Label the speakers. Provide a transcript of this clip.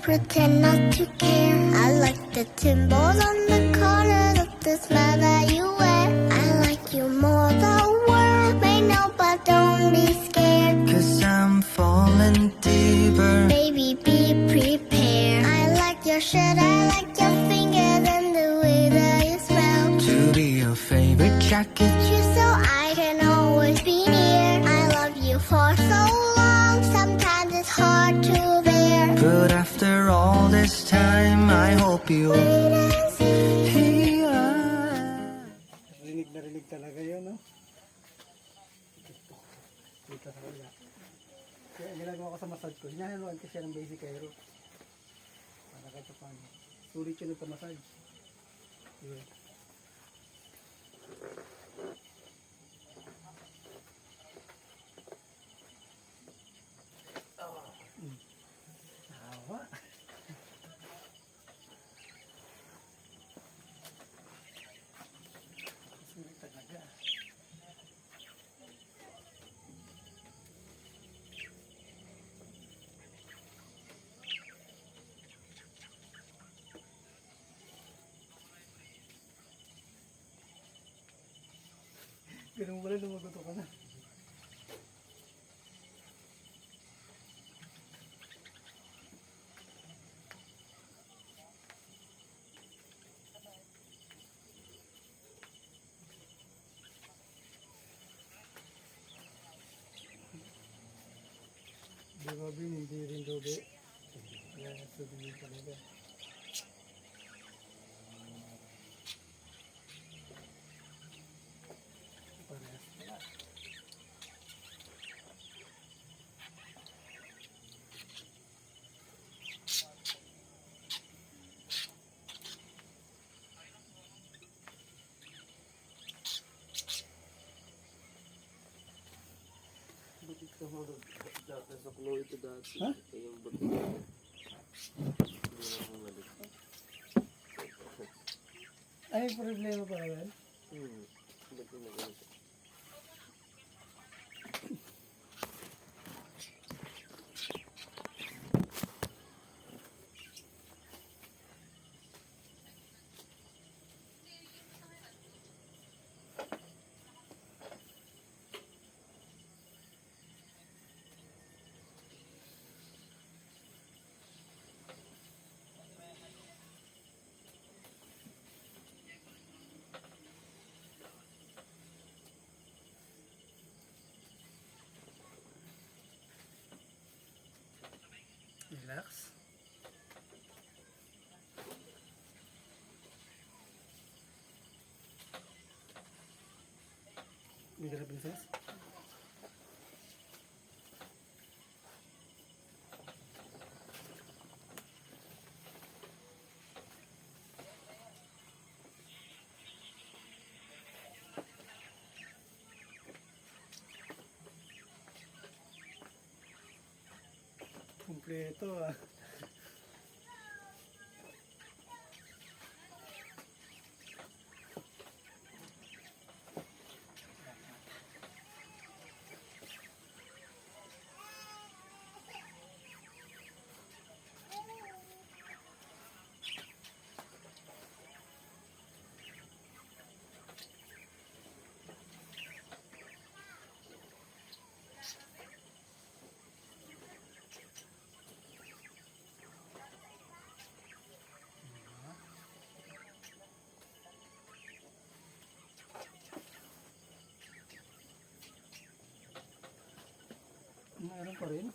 Speaker 1: pretend not to care. I like the timbers on the corners of the smile that you wear. I like you more, the world may know, but don't be scared.
Speaker 2: 'Cause I'm falling deeper.
Speaker 1: Baby, be prepared. I like your shirt, I like your fingers and the way that you smell.
Speaker 2: To be your favorite jacket.
Speaker 1: You so I can always be near. I love you for so long, sometimes it's hard to bear.
Speaker 2: But after all this time, I hope you
Speaker 1: Wait and see.
Speaker 2: hear.
Speaker 3: Rinig na rinig talaga yun, no? Dito sa wala. Kaya ang ginagawa ko sa massage ko, hinahaluan ko siya ng basic aero. Para kahit pa paano. Sulit yun ito massage. Yun. Tawa. Sulit talaga. Ganun wala lumagoto ka na. Di ba bin, hindi rin dobe. Kaya sabihin talaga. Parehas pala.
Speaker 4: Bakit ka marag nasa flow ito dati?
Speaker 3: Ha?
Speaker 4: Yung bakit hindi na bumalik.
Speaker 3: Ay, problema pa rin.
Speaker 4: Ba't yung nag-ulit?
Speaker 3: Relax. Mira la princesa. Completo ah. Meron pa rin.